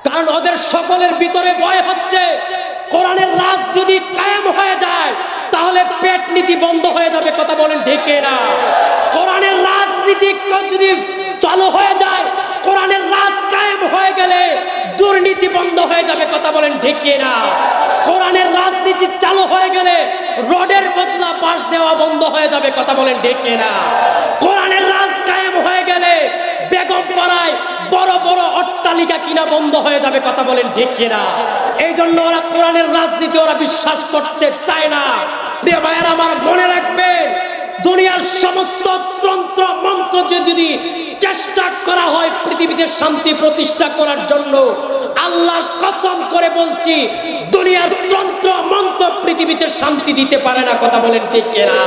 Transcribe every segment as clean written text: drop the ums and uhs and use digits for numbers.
কারণ ওদের সকলের ভিতরে ভয় হচ্ছে কোরআনের রাজ যদি কায়েম হয়ে যায় তাহলে পেট নীতি বন্ধ হয়ে যাবে। কথা বলেন ঠিক কিনা? কোরআনের রাজনীতি যদি চালু হয়ে যায়, কোরআনের রাজ কায়েম হয়ে গেলে দুর্নীতি বন্ধ হয়ে যাবে। কথা বলেন ঠিক কিনা? কোরআনের রাজনীতি চালু হয়ে গেলে রোডের বদলা পাশ দেওয়া বন্ধ হয়ে যাবে। কথা বলেন ঠিক কিনা? কোরআনের রাজ কায়েম হয়ে গেলে বেগম পাড়ায় বড় বড় অট্টালিকা কিনা বন্ধ হয়ে যাবে। কথা বলেন ঠিক কিনা? এই জন্য ওরা কোরআনের রাজনীতি ওরা বিশ্বাস করতে চায় না। প্রিয় ভাইয়েরা আমার, মনে রাখবেন, দুনিয়ার সমস্ত তন্ত্র মন্ত্র যদি চেষ্টা করা হয় পৃথিবীতে শান্তি প্রতিষ্ঠা করার জন্য, আল্লাহর কসম করে বলছি দুনিয়ার তন্ত্র মন্ত্র পৃথিবীতে শান্তি দিতে পারে না। কথা বলেন ঠিক কিনা?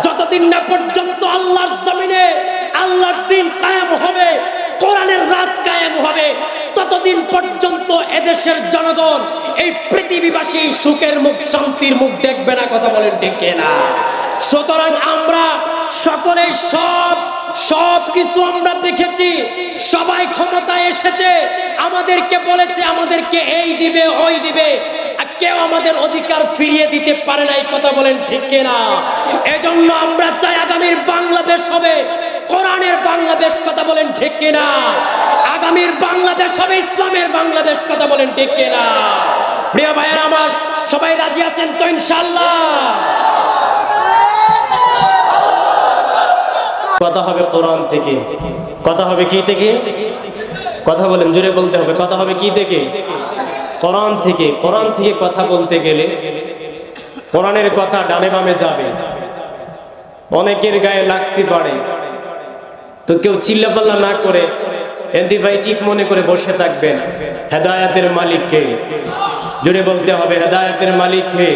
যতদিন না পর্যন্ত আল্লাহর জমিনে আল্লাহর দ্বীন কায়েম হবে, কোরআনের রাজ কায়েম হবে, ততদিন পর্যন্ত এদেশের জনগণ, এই পৃথিবীবাসী সুখের মুখ শান্তির মুখ দেখবে না। কথা বলেন ঠিক কিনা? সুতরাং আমরা সকলে সব কিছু আমরা দেখেছি, সবাই ক্ষমতায় এসেছে, আমাদেরকে বলেছে আমাদেরকে এই দিবে ওই দিবে, কেউ আমাদের অধিকার ফিরিয়ে দিতে পারে না। এই কথা বলেন ঠিক কিনা? এজন্য আমরা চাই আগামীর বাংলাদেশ হবে কোরআনের বাংলাদেশ। কথা বলেন ঠিক কিনা? আগামীর বাংলাদেশ হবে ইসলামের বাংলাদেশ। কথা বলেন ঠিক কিনা? প্রিয় ভাইয়েরা আমার, সবাই রাজি আছেন তো ইনশাআল্লাহ? কথা হবে কোরআন থেকে। কথা হবে কি থেকে? কথা বলেন, জোরে বলতে হবে। কথা হবে কি থেকে? কোরআন থেকে। কোরআন থেকে কথা বলতে গেলে কোরআনের কথা ডানে বামে যাবে, অনেকের গায়ে লাগতে পারে, তো কেউ চিল্লাপাল্লা না করে অ্যান্টিবায়োটিক মনে করে বসে থাকবেন। হেদায়েতের মালিক কে? জোরে বলতে হবে, হেদায়েতের মালিক কে?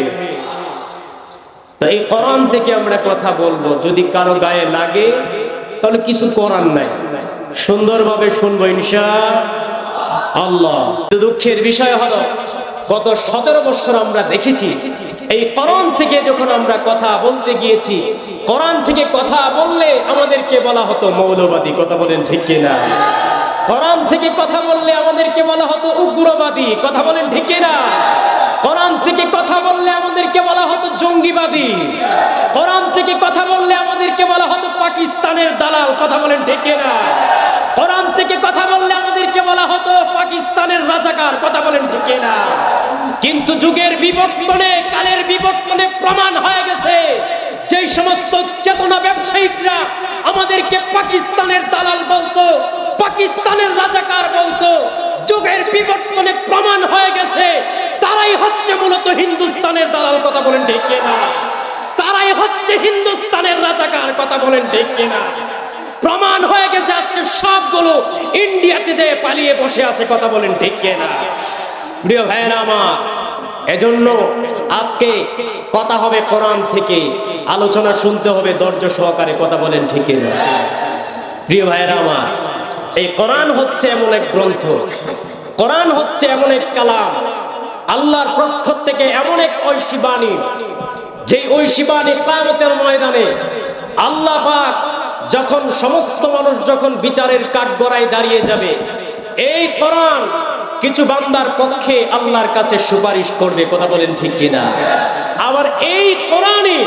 তো এই কোরআন থেকে আমরা কথা বলবো, যদি কারো গায়ে লাগে তাহলে কিছু করার নাই, সুন্দরভাবে শুনবো ইনশাআল্লাহ। দুঃখের বিষয় হলো গত 17 বছর আমরা দেখেছি এই কোরআন থেকে যখন আমরা কথা বলতে গিয়েছি, কোরআন থেকে কথা বললে আমাদেরকে বলা হতো মৌলবাদী। কথা বলেন ঠিক কিনা? কোরআন থেকে কথা বললে আমাদেরকে বলা হতো উগ্রবাদী। কথা বলেন ঠিক কিনা? কোরআন থেকে কথা বললে আমাদেরকে বলা হতো জঙ্গিবাদী। কোরআন থেকে কথা বললে আমাদেরকে বলা হতো পাকিস্তানের দালাল। কথা বলেন ঠিক কিনা? কোরআন থেকে কথা বললে আমাদেরকে বলা হতো পাকিস্তানের রাজাকার। কথা বলেন ঠিক কিনা? কিন্তু যুগের বিবর্তনে, কালের বিবর্তনে প্রমাণ হয়ে গেছে যে সমস্ত চেতনা ব্যবসায়িকরা আমাদেরকে পাকিস্তানের দালাল বলতো, পাকিস্তানের রাজাকার বলতো, যুগের বিবর্তনে প্রমাণ হয়ে গেছে তারাই হচ্ছে মূলত হিন্দুস্তানের দালাল। কথা বলেন ঠিক কিনা? তারাই হচ্ছে হিন্দুস্তানের রাজাকার। কথা বলেন ঠিক কিনা? প্রমাণ হয়ে গেছে আজকে সবগুলো ইন্ডিয়াতে যেয়ে পালিয়ে বসে আছে। কথা বলেন ঠিক কিনা? প্রিয় ভাইয়েরা আমার, এজন্য আজকে কথা হবে কোরআন থেকে, আলোচনা শুনতে হবে ধৈর্য সহকারে। কথা বলেন ঠিক কিনা? প্রিয় ভাইয়েরা আমার, এই কোরআন হচ্ছে এমন এক গ্রন্থ, কোরআন হচ্ছে এমন এক কালাম, আল্লাহর পক্ষ থেকে এমন এক ঐশী বাণী, যে ঐশী বাণী কিয়ামতের ময়দানে আল্লাহ পাক যখন সমস্ত মানুষ যখন বিচারের কাঠগড়ায় দাঁড়িয়ে যাবে, এই কোরআন কিছু বান্দার পক্ষে আল্লাহর কাছে সুপারিশ করবে। কথা বলেন ঠিক কিনা? আবার এই কোরআনই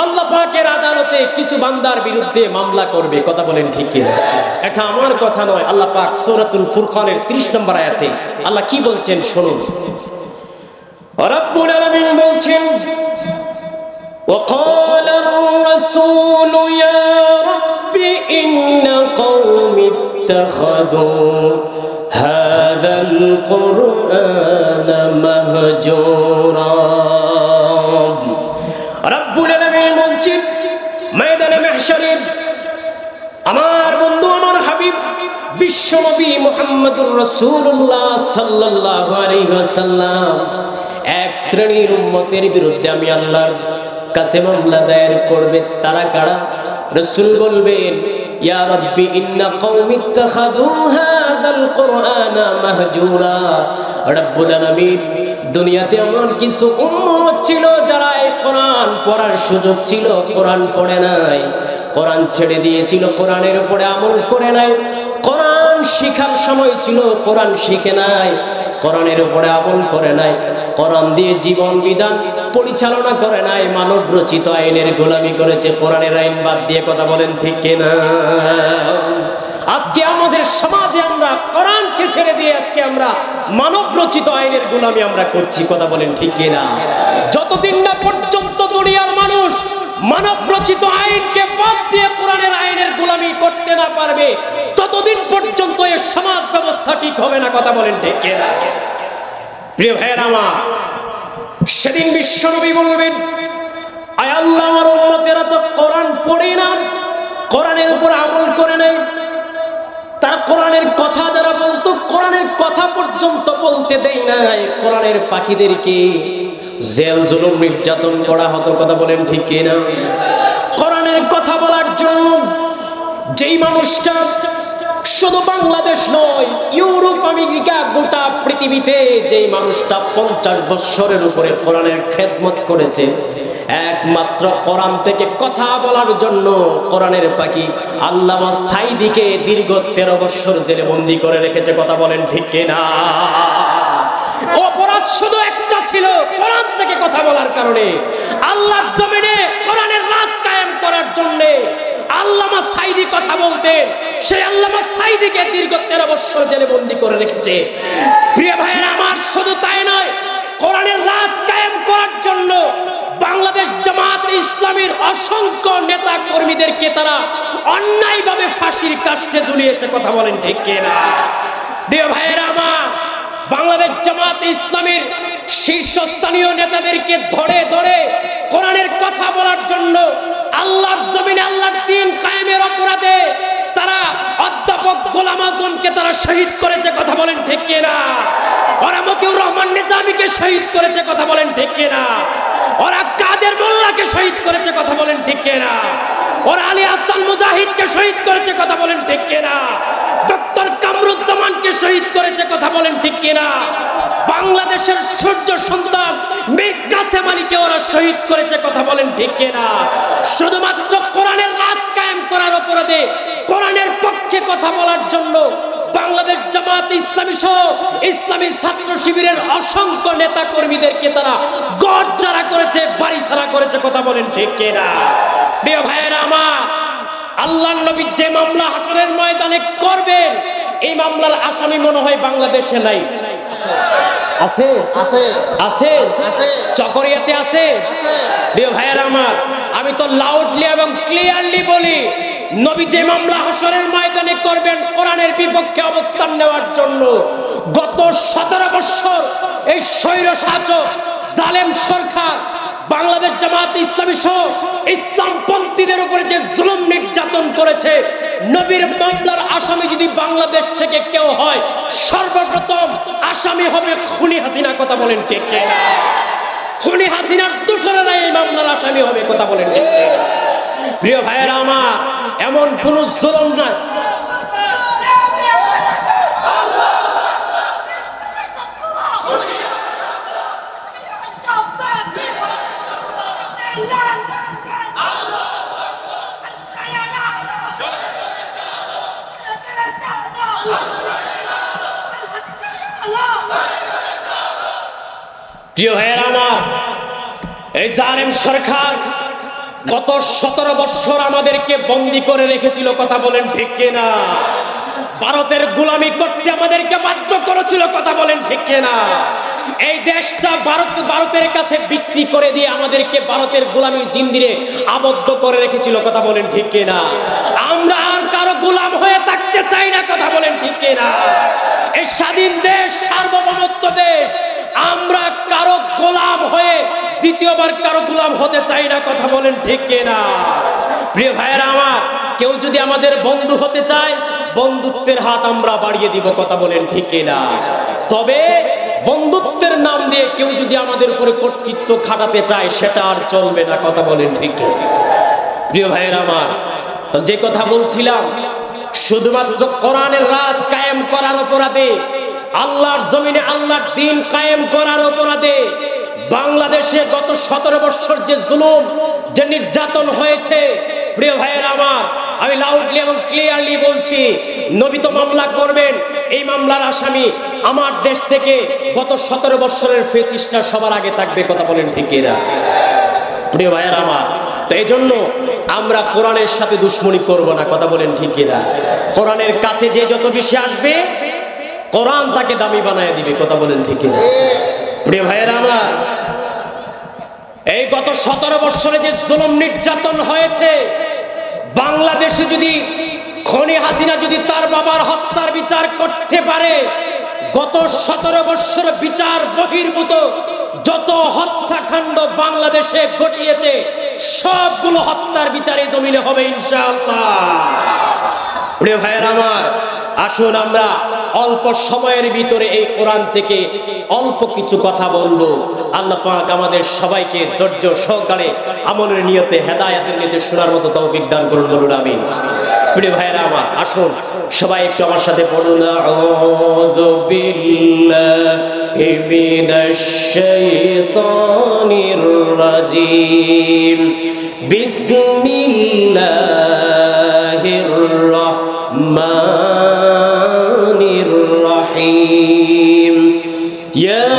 আল্লাহ পাকের আদালতে কিছু বান্দার বিরুদ্ধে মামলা করবে। কথা বলেন ঠিক কিনা? এটা আমার কথা নয়, আল্লাহ পাক সূরাতুল ফুরকানের 30 নম্বর আয়াতে আল্লাহ কি বলছেন শুনুন। রব্বুল আলামিন বলছেন, وقال الرسول يا رب إن قومي اتخذوا هذا القرآن مهجورا। রব্বুল আলামিন বলছেন ময়দানে মাহশারে আমার বন্ধু, আমার হাবিব বিশ্বনবী মুহাম্মদুর রাসূলুল্লাহ সাল্লাল্লাহু আলাইহি ওয়াসাল্লাম এক শ্রেণীর উম্মতের বিরুদ্ধে আমি আল্লাহর কাছে মামলা দায়ের করবে। তারা কারা? রাসূল বলবেন, ইয়া রাব্বি ইন্না কওমি ইত্তাখাযু হাযাল কুরআনা মাহজুরা। রব্বুল আলামিন, দুনিয়াতে এমন কিছু উম্মত ছিল যারা এই কোরআন পড়ার সুযোগ ছিল, কোরআন পড়ে নাই, কোরআন ছেড়ে দিয়েছিল, কোরআনের উপরে আমল করে নাই, কোরআন শিখার সময় ছিল, কোরআন শিখে নাই, কোরআনের উপরে আমল করে নাই, কোরআন দিয়ে জীবন বিধান পরিচালনা করে নাই, মানব রচিত আইনের গোলামি করেছে, কোরআনের আইন বাদ দিয়ে। কথা বলেন ঠিক কিনা? আজকে আমাদের সমাজে আমরা কোরআনকে ছেড়ে দিয়ে আজকে আমরা মানব রচিত আইনের গোলামি আমরা করছি। কথা বলেন ঠিক কিনা? যতদিন না পর্যন্ত দুনিয়ার মানুষ মানব রচিত আইনকে বাদ দিয়ে কোরআনের আইনের গোলামি করতে না পারবে, ততদিন পর্যন্ত এই সমাজ ব্যবস্থা ঠিক হবে না। কথা বলেন ঠিক কিনা? প্রিয় ভাইয়েরা আমার, সেদিন বিশ্বনবী বলবেন, আয় আল্লাহ, আমার উম্মতেরা তো কোরআন পড়ে না, কোরআনের উপর আমল করে নাই, তারা কোরআনের কথা যারা বলতো কোরআনের কথা পর্যন্ত বলতে দেয় নাই, কোরআনের পাখিদেরকে জেল জুলুম নির্যাতন করা হতো। কথা বলেন ঠিক কিনা? কোরআনের কথা বলার জন্য যেই মানুষটা শুধু বাংলাদেশ নয়, ইউরোপ, আমেরিকা, গোটা পৃথিবীতে যেই মানুষটা 50 বছরের উপরে কোরআনের খেদমত করেছে, একমাত্র কোরআন থেকে কথা বলার জন্য কোরআনের পাখি আল্লামা সাঈদীকে দীর্ঘ 13 বছর জেলে বন্দী করে রেখেছে। কথা বলেন ঠিক কিনা? অপরাধ শুধু একটা ছিল, কোরআন থেকে কথা বলার কারণে আল্লাহর জমিনে কোরআনের রাজ কায়েম করার জন্য আল্লামা সাঈদী কথা বলতেন, সেই আল্লামা সাঈদীকে দীর্ঘ 13 বছর জেলে বন্দী করে রেখেছে। প্রিয় ভাইয়েরা আমার, শুধু তাই নয়, কোরআনের রাজ কায়েম করার জন্য বাংলাদেশ জামাত ইসলামীর অসংখ্য নেতা কর্মীদেরকে তারা অন্যায়ভাবে ফাঁসির কাস্টে ঝুলিয়েছে। কথা বলেন ঠিক কিনা? প্রিয় ভাইয়েরা আমার, বাংলাদেশ জামাত ইসলামীর শীর্ষস্থানীয় নেতাদেরকে ধরে ধরে কোরআনের কথা বলার জন্য আল্লাহর জমিনে আল্লাহর দ্বীন কায়েমের অপরাধে তারা অধ্যাপক গোলাম আজমকে তারা শহীদ করেছে। কথা বলেন ঠিক কিনা? ওরা মতিউর রহমান নিজামীকে শহীদ করেছে। কথা বলেন ঠিক কিনা? ওরা কাদের মোল্লাকে শহীদ করেছে। কথা বলেন ঠিক কিনা? ওরা আলী হাসান মুজাহিদকে শহীদ করেছে। কথা বলেন ঠিক কিনা? ডক্টর কামরুজ্জামানকে শহীদ করেছে। কথা বলেন ঠিক কিনা? বাংলাদেশের সূর্য সন্তান মীর কাসেম আলীকে ওরা শহীদ করেছে। কথা বলেন ঠিক কিনা? শুধুমাত্র কোরআনের রাজ কায়েম করার অপরাধে, কোরআনের পক্ষে কথা বলার জন্য বাংলাদেশ জামাত ইসলামী সহ ইসলামী ছাত্র শিবিরের অসংখ্য নেতা কর্মীদেরকে তারা গড় ছাড়া করেছে, বাড়ি ছাড়া করেছে। কথা বলেন ঠিক কিনা? প্রিয় ভাইয়েরা আমার, আল্লাহর নবী যে মামলা হাসরের ময়দানে করবেন, এই মামলার আসামি মনে হয় বাংলাদেশে নাই। আছে আছে আছে আছে, চকরিয়াতে আছে। প্রিয় ভাইয়েরা আমার, আমি তো লাউডলি এবং ক্লিয়ারলি বলি, নবী যে মামলা হাসরের ময়দানে করবেন কোরআনের বিপক্ষে অবস্থান নেওয়ার জন্য, গত 17 বছর এই স্বৈরশাসক জালেম সরকার বাংলাদেশ জামাত ইসলামী সহ ইসলামপন্থীদের উপরে যে জুলুম নির্যাতন করেছে, নবীর মামলার আসামি যদি বাংলাদেশ থেকে কেউ হয়, সর্বপ্রথম আসামি হবে খুনি হাসিনা। কথা বলেন ঠিক কিনা? খুনি হাসিনার দোষরেরা এই মামলার আসামি হবে। কথা বলেন ঠিক কিনা? প্রিয় ভাইয়েরা আমার, এমন কোন জুলুম না, প্রিয় ভাইয়েরা আমার, এই জালেম সরকার গত 17 বছর আমাদেরকে বন্দী করে রেখেছিল। কথা বলেন ঠিক কিনা? ভারতের গোলামি করতে আমাদেরকে বাধ্য করেছিল। কথা বলেন ঠিক কিনা? এই দেশটা ভারতের কাছে বিক্রি করে দিয়ে আমাদেরকে ভারতের গোলামির জিন্দিরে আবদ্ধ করে রেখেছিল। কথা বলেন ঠিক কিনা? আমরা আর কারো গোলাম হয়ে থাকতে চাই না। কথা বলেন ঠিক কিনা? এই স্বাধীন দেশ, সার্বভৌমত্ব দেশ, আমরা কারো গোলাম হয়ে দ্বিতীয়বার কারো গোলাম হতে চাই না। কথা বলেন ঠিক কিনা? প্রিয় ভাইয়েরা আমার, কেউ যদি আমাদের বন্ধু হতে চায়, বন্ধুত্বের হাত আমরা বাড়িয়ে দিব। কথা বলেন ঠিক কিনা? তবে বন্ধুত্বের নাম দিয়ে কেউ যদি আমাদের উপরে কর্তৃত্ব খাটাতে চায়, সেটা আর চলবে না। কথা বলেন ঠিক কিনা? প্রিয় ভাইয়েরা আমার, যে কথা বলছিলাম, শুধুমাত্র কোরআনের রাজ কায়েম করার অপরাধে, আল্লাহর জমিনে আল্লাহর দ্বীন কায়েম করার অপরাধে বাংলাদেশে গত 17 বছর যে জুলুম, যে নির্যাতন হয়েছে, প্রিয় ভাইয়েরা আমার, আমি লাউডলি এবং ক্লিয়ারলি বলছি, নবী তো মামলা করবেন, এই মামলার আসামি আমার দেশ থেকে গত 17 বছরের ফেসিস্টটা সবার আগে থাকবে। কথা বলেন ঠিক কিনা? প্রিয় ভাইয়েরা আমার, তো এই জন্য আমরা কোরআনের সাথে দুশ্মনী করব না। কথা বলেন ঠিক কিনা? কোরআনের কাছে যে যত বেশি আসবে, কোরআন তাকে দামি বানায় দিবে। কথা বলেন ঠিক কিনা? প্রিয় ভাইয়েরা আমার, এই গত 17 বছরে যে জুলুম নির্যাতন হয়েছে, বাংলাদেশে যদি খনি হাসিনা যদি তার বাবার হত্যার বিচার করতে পারে, গত 17 বছর বিচার বহির্ভূত যত হত্যাকাণ্ড বাংলাদেশে ঘটিয়েছে, সবগুলো হত্যার বিচারে জমিনে হবে ইনশাআল্লাহ। প্রিয় ভাইয়েরা আমার, আসুন আমরা অল্প সময়ের ভিতরে এই কোরআন থেকে অল্প কিছু কথা বলবো। আল্লাহ পাক আমাদের সবাইকে ধৈর্য সহকারে আমলের নিয়তে হেদায়েতের নিয়তে শোনার মতো তৌফিক দান করুন, বলুন আমিন। প্রিয় ভাইয়েরা আমার, আসুন সবাই একটু আমার সাথে পড়ুন, আউযু বিল্লাহি মিনাশ শাইতানির রাজীম, বিসমিল্লাহির রাহমানির রহিম, ইয়া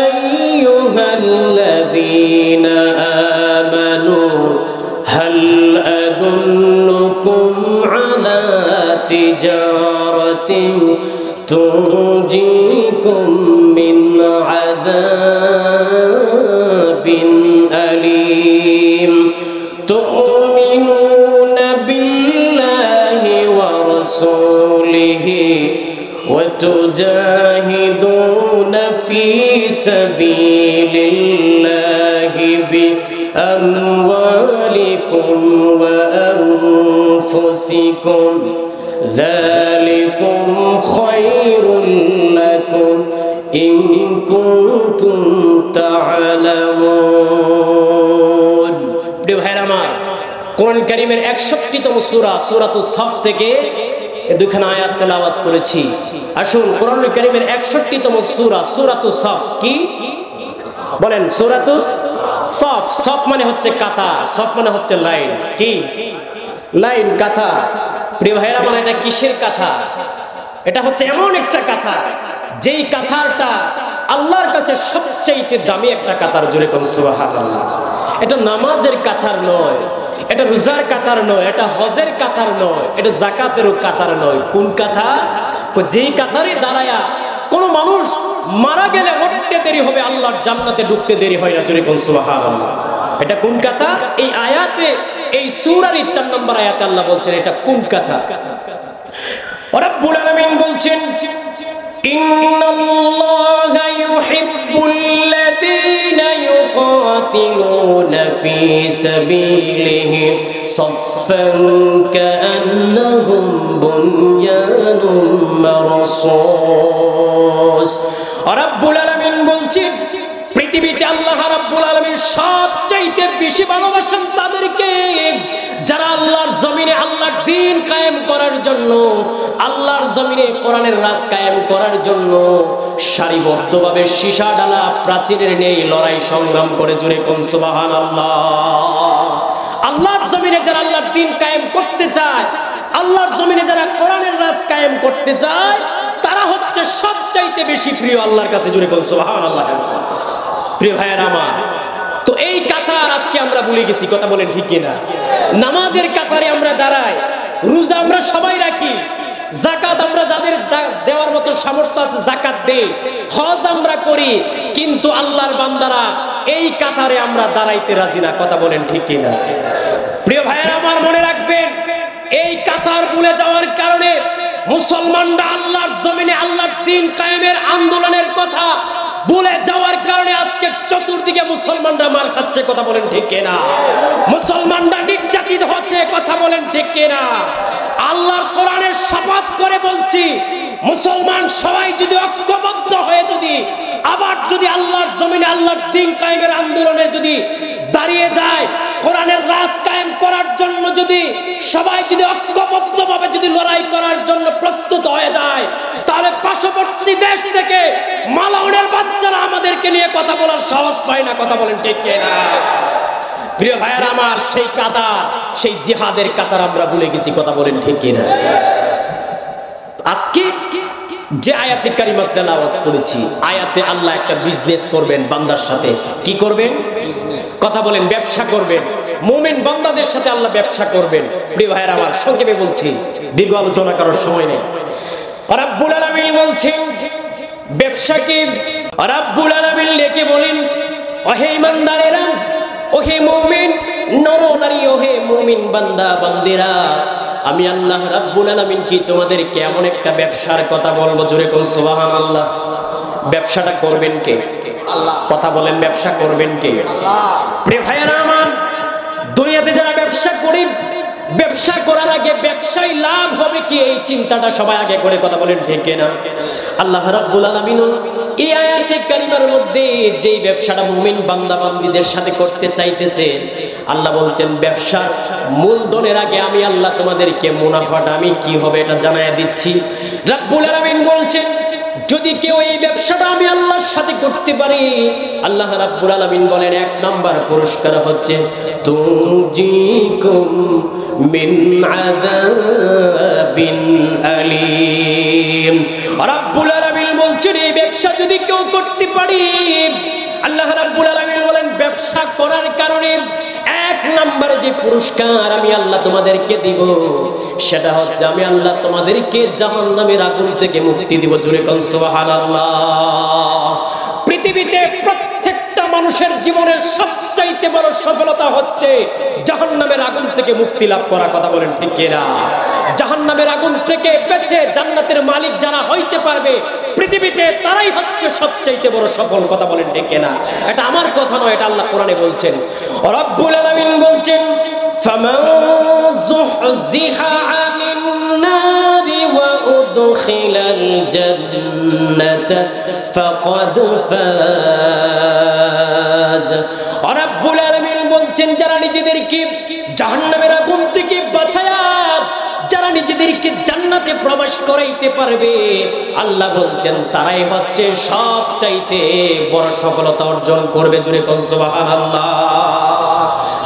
আইয়ুহাল্লাযীনা আমানু হাল আদুল্লুকুম আলা তিজারাতিন তুনজিকুম মিন আযাবিন আলীম, তুমিনুনা বিল্লাহি ওয়া রাসূলিহি ওয়া তুজাহিদুনা ফি সাবিলিল্লাহি বিআমওয়ালিকুম ওয়া আনফুসিকুম, যালিকুম খায়রুল লাকুম ইন কুনতুম তা'লামুন। প্রিয় ভাইরা আমার, কোরআন কারীমের 61তম সূরা সূরাতুস সাফ থেকে দুইখানা আয়াত তেলাওয়াত করেছি। আসুন কোরআন কারীমের 61তম সূরা সূরাতুস সাফ কি বলেন? সূরাতুস সাফ। সাফ মানে হচ্ছে কাতার, সাফ মানে হচ্ছে লাইন। কি লাইন? কাতার। প্রিয় ভাইরা আমার, এটা কিসের কাতার? এটা হচ্ছে এমন একটা কাতার, যেই কাতারটা আল্লাহর কাছে সবচেয়ে দামি একটা কাতার। জোরে কোন সুবহানাল্লাহ। এটা নামাজের কাতার নয়, এটা রোজার কাতার নয়, এটা হজের কাতার নয়, এটা যাকাতেরও কাতার নয়। কোন কাতার? যেই কাতারে দাঁড়ায়া কোন মানুষ মারা গেলে উঠতে দেরি হবে, আল্লাহর জান্নাতে ঢুকতে দেরি হয় না। জোরে কোন সুবহানাল্লাহ। এটা কোন কাতার? এই আয়াতে, এই সূরার 4 নম্বর আয়াতে আল্লাহ বলছেন এটা কোন কাতার। রব্বুল আলামিন বলছেন, ইন্নাল্লাহা ইউহিব্বুল্লাযীনা ইউকাতিলুনা ফী সাবিলিহি সাফফান কাআন্নাহুম বুনয়ানুম মারসুস। রব্বুল আলামিন বলছেন, পৃথিবীতে আল্লাহ রাব্বুল আলামিন সবচাইতে বেশি ভালোবাসেন তাদেরকে যারা আল্লাহর জমিনে আল্লাহর দ্বীন কায়েম করার জন্য, আল্লাহর জমিনে কোরআনের রাজ কায়েম করার জন্য সারিবদ্ধভাবে সীসা ডালা প্রাচীরের নেই লড়াই সংগ্রাম করে। জোরে কোন সুবহানাল্লাহ। আল্লাহর জমিনে যারা আল্লাহর দ্বীন কায়েম করতে চায়, আল্লাহর জমিনে যারা কোরআনের রাজ কায়েম করতে চায়, তারা হচ্ছে সবচাইতে বেশি প্রিয় আল্লাহর কাছে। জোরে কোন সুবহানাল্লাহ। প্রিয় ভাইয়েরা আমার, তো এই কাতার আজকে আমরা ভুলে গেছি। কথা বলেন ঠিক কিনা? নামাজের কাতারে আমরা দাঁড়াই, রোজা আমরা সবাই রাখি, যাকাত আমরা যাদের দেওয়ার মতো সামর্থ্য আছে যাকাত দেই, হজ আমরা করি, কিন্তু আল্লাহর বান্দারা এই কাতারে আমরা দাঁড়াইতে রাজি না। কথা বলেন ঠিক কিনা? প্রিয় ভাইয়েরা আমার, মনে রাখবেন, এই কাতার ভুলে যাওয়ার কারণে মুসলমানরা আল্লাহর জমিনে আল্লাহর দ্বীন কায়েমের আন্দোলনের কথা ভুলে যাওয়ার কারণে আজকে চতুর্দিকে মুসলমানরা মার খাচ্ছে। কথা বলেন ঠিক কিনা? মুসলমানরা নির্যাতিত হচ্ছে। কথা বলেন ঠিক কিনা? আল্লাহর কোরআনের শপথ করে বলছি, মুসলমান সবাই যদি ঐক্যবদ্ধ হয়ে যদি আবার যদি আল্লাহর জমিনে আল্লাহর দ্বীন কায়েমের আন্দোলনে যদি দাঁড়িয়ে যায়, কোরআনের রাজ কায়েম করার জন্য যদি সবাই যদি ঐক্যবদ্ধভাবে যদি লড়াই করার জন্য প্রস্তুত হয়ে যায়, তাহলে পার্শ্ববর্তী দেশ থেকে মালাউনের বাচ্চারা আমাদেরকে নিয়ে কথা বলার সাহস পায় না। কথা বলেন ঠিক কিনা? প্রিয় ভাইয়ারা আমার, সেই কাতার, সেই জিহাদের কাতার আমরা ভুলে গেছি। কথা বলেন ঠিক কিনা? আজকে যে আয়াতে কারিমা তেলাওয়াত করেছি, আয়াতে আল্লাহ একটা বিজনেস করবেন বান্দার সাথে। কি করবেন? কথা বলেন, ব্যবসা করবেন। মুমিন বান্দাদের সাথে আল্লাহ ব্যবসা করবেন। প্রিয় ভাইয়েরা আমার, সংক্ষেপে বলছি, দীর্ঘ আলোচনা করার সময় নেই। রব্বুল আলামিন বলছেন ব্যবসাকে, রব্বুল আলামিন ডেকে বলেন, ওহে ইমানদারেরা, ওহে মুমিন নর নারী, ওহে মুমিন বান্দা বান্দিরা, আমি আল্লাহ রাব্বুল আলামিন কি তোমাদেরকে এমন একটা ব্যবসার কথা বলবো, জোরে কোন সুবহানাল্লাহ। ব্যবসাটা করবেন কে? আল্লাহ। কথা বলেন, ব্যবসা করবেন কে? আল্লাহ। প্রিয় ভাইয়েরা আমার, দুনিয়াতে যারা ব্যবসা করি, ব্যবসা করার আগে ব্যবসায় লাভ হবে কি এই চিন্তাটা সবাই আগে করে। কথা বলেন ঠিক না? আল্লাহ রাব্বুল আলামিন এই আয়াতে কারিমার মধ্যে যেই ব্যবসাটা মুমিন বান্দা বান্দীদের সাথে করতে চাইতেছে, আল্লাহ বলছেন ব্যবসার মূলধনের আগে আমি আল্লাহ তোমাদেরকে মুনাফাটা আমি কি হবে এটা জানায় দিচ্ছি। রাব্বুল আলামিন বলছেন যদি কেউ এই ব্যবসাটা আমি আল্লাহর সাথে করতে পারি, আল্লাহ রাব্বুল আলামিন বলেন 1 নাম্বার পুরস্কার হচ্ছে তুজিকুম মিন আযাবিন আলীম। রাব্বুল আলামিন বলছেন এই ব্যবসা যদি কেউ করতে পারি, আল্লাহ রাব্বুল আলামিন বলেন ব্যবসা করার কারণে 1 নম্বরে যে পুরস্কার আমি আল্লাহ তোমাদেরকে দিব সেটা হচ্ছে আমি আল্লাহ তোমাদেরকে জাহান্নামের আগুন থেকে মুক্তি দিব। জোরে কোন সুবহানাল্লাহ। পৃথিবীতে প্রত্যেকটা মানুষের জীবনের সবচাইতে বড় সফলতা হচ্ছে জাহান্নামের আগুন থেকে মুক্তি লাভ করা। কথা বলেন ঠিক কিনা? জাহান্নামের আগুন থেকে বেঁচে জান্নাতের মালিক যারা হইতে পারবে পৃথিবীতে, তারাই হচ্ছে সবচাইতে বড় সফল। কথা বলেন ঠিক কিনা? এটা আমার কথা নয়, এটা আল্লাহ কোরআনে বলছেন। রব্বুল আলামিন বলছেন ফামান যুহজিহা আনিন নারি ওয়া উদখিলাল জান্নাতা ফাকাদ ফাজ। রব্বুল আলামিন বলছেন যারা নিজেদেরকে জাহান্নামের আগুন থেকে বাঁচায়া, যারা নিজেদেরকে জান্নাতে প্রবেশ করাইতে পারবে, আল্লাহ বলছেন তারাই হচ্ছে সবচাইতে বড় সফলতা অর্জন করবে। জোরে কোন সুবহানাল্লাহ।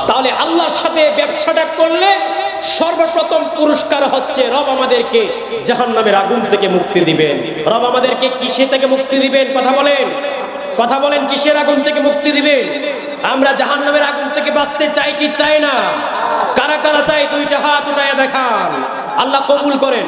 তাহলে আল্লাহর সাথে ব্যবসাটা করলে সর্বপ্রথম পুরস্কার হচ্ছে রব আমাদেরকে জাহান্নামের আগুন থেকে মুক্তি দিবেন। রব আমাদেরকে কিসে থেকে মুক্তি দিবেন? কথা বলেন, কথা বলেন, কিসের আগুন থেকে মুক্তি দিবেন? আমরা জাহান্নামের আগুন থেকে বাঁচতে চাই কি চাই না? কারা কারা চাই? দুইটা হাত উঠায়া দেখান, আল্লাহ কবুল করেন।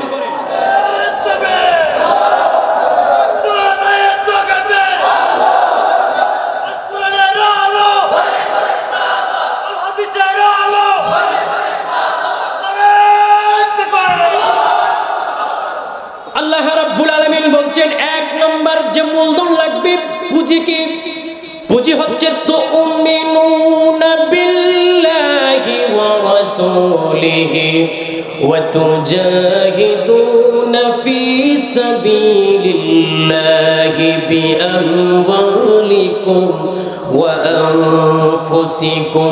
আল্লাহ রাব্বুল আলামিন বলছেন 1 নম্বর যে মূলধন লাগবে পুঁজি কি? পুঁজি হচ্ছে তুমিনুনা বিল্লাহি ওয়া রাসূলিহি ওয়া তুজাহিদুনা ফি সাবিলিল্লাহি বিআমওয়ালিকুম ওয়া আনফুসিকুম।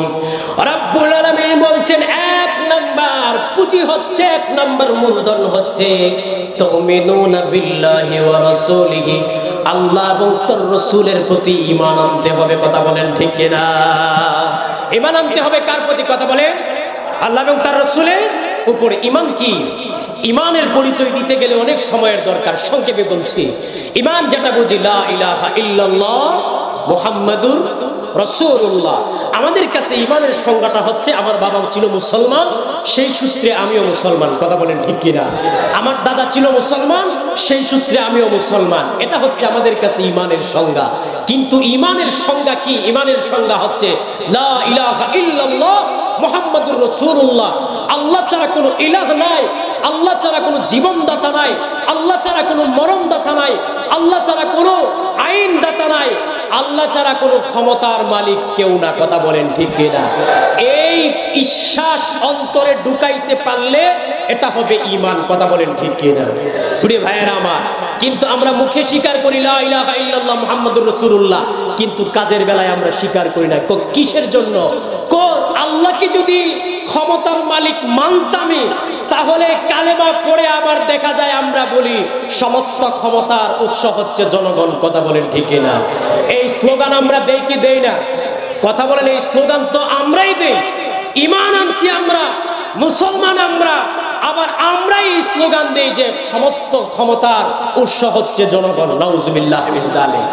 রাব্বুল আলামিন বলছেন 1 নাম্বার পুঁজি হচ্ছে, 1 নাম্বার মূলধন হচ্ছে তুমিনুনা বিল্লাহি ওয়া রাসূলিহি, আল্লাহ এবং তার রাসূলের প্রতি ঈমান আনতে হবে। কথা বলেন ঠিক কিনা? ঈমান আনতে হবে কার প্রতি? কথা বলেন, আল্লাহ এবং তার রাসূলের উপর। ঈমান কি? ঈমানের পরিচয় দিতে গেলে অনেক সময়ের দরকার। সংক্ষেপে বলছি, ঈমান যেটা বুঝি লা ইলাহা ইল্লাল্লাহ মুহাম্মাদুর রাসূলুল্লাহ। আমাদের কাছে ঈমানের সংজ্ঞাটা হচ্ছে আমার বাবা ছিল মুসলমান, সেই সূত্রে আমিও মুসলমান। কথা বলেন ঠিক কিনা? আমার দাদা ছিল মুসলমান, সেই সূত্রে আমিও মুসলমান। এটা হচ্ছে আমাদের কাছে ঈমানের সংজ্ঞা। কিন্তু ঈমানের সংজ্ঞা কি? ঈমানের সংজ্ঞা হচ্ছে লা ইলাহা ইল্লাল্লাহ মুহাম্মাদুর রাসূলুল্লাহ। আল্লাহ ছাড়া কোনো ইলাহ নাই, আল্লাহ ছাড়া কোনো জীবনদাতা নাই, আল্লাহ ছাড়া কোনো মরণদাতা নাই, আল্লাহ ছাড়া কোনো আইনদাতা নাই, আল্লাহ ছাড়া কোনো ক্ষমতার মালিক কেউ না। কথা বলেন ঠিক কিনা? এই বিশ্বাস অন্তরে ঢুকাইতে পারলে এটা হবে ঈমান। কথা বলেন ঠিক কিনা? প্রিয় ভাইয়েরা আমার, কিন্তু আমরা মুখে স্বীকার করি লা ইলাহা ইল্লাল্লাহ মুহাম্মাদুর রাসূলুল্লাহ, কিন্তু কাজের বেলায় আমরা স্বীকার করি না। কিসের জন্য? আল্লাহকে যদি ক্ষমতার মালিক মানতামই, তাহলে কালেমা পড়ে আবার দেখা যায় আমরা বলি সমস্ত ক্ষমতার উৎস হচ্ছে জনগণ। কথা বলেন ঠিক কিনা? এই স্লোগান আমরা দেই কি দেই না? কথা বলেন, এই স্লোগান তো আমরাই দেই। ঈমান আনছি আমরা, মুসলমান আমরা, আবার আমরাই স্লোগান দেই যে সমস্ত ক্ষমতার উৎস হচ্ছে জনগণ। নাউজুবিল্লাহ মিন যালিক।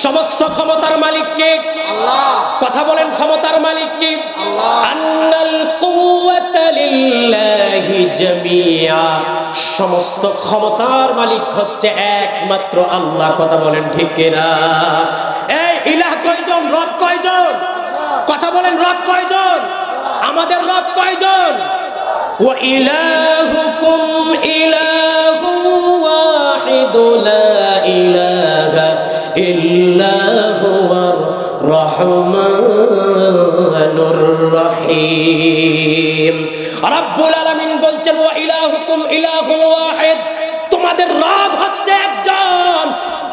সমস্ত ক্ষমতার মালিক কে? আল্লাহ। কথা বলেন, ক্ষমতার মালিক কে? আল্লাহ। আন্নাল কুওয়াতা লিল্লাহি জামিআ। সমস্ত ক্ষমতার মালিক হচ্ছে একমাত্র আল্লাহ। কথা বলেন ঠিক কিনা? এই ইলাহ কয়জন? রব কয়জন? কথা বলেন, রব কয়জন? আমাদের রব কয়জন? ওয়া ইলাহুকুম ইলাহু ওয়াহিদ লা ইলাহা ইল্লা হুয়ার রহমানুর রহিম। রব্বুল আলামিন বলছেন, ওয়া ইলাহুকুম ইলাহু ওয়াহিদ, তোমাদের রব হচ্ছে একজন,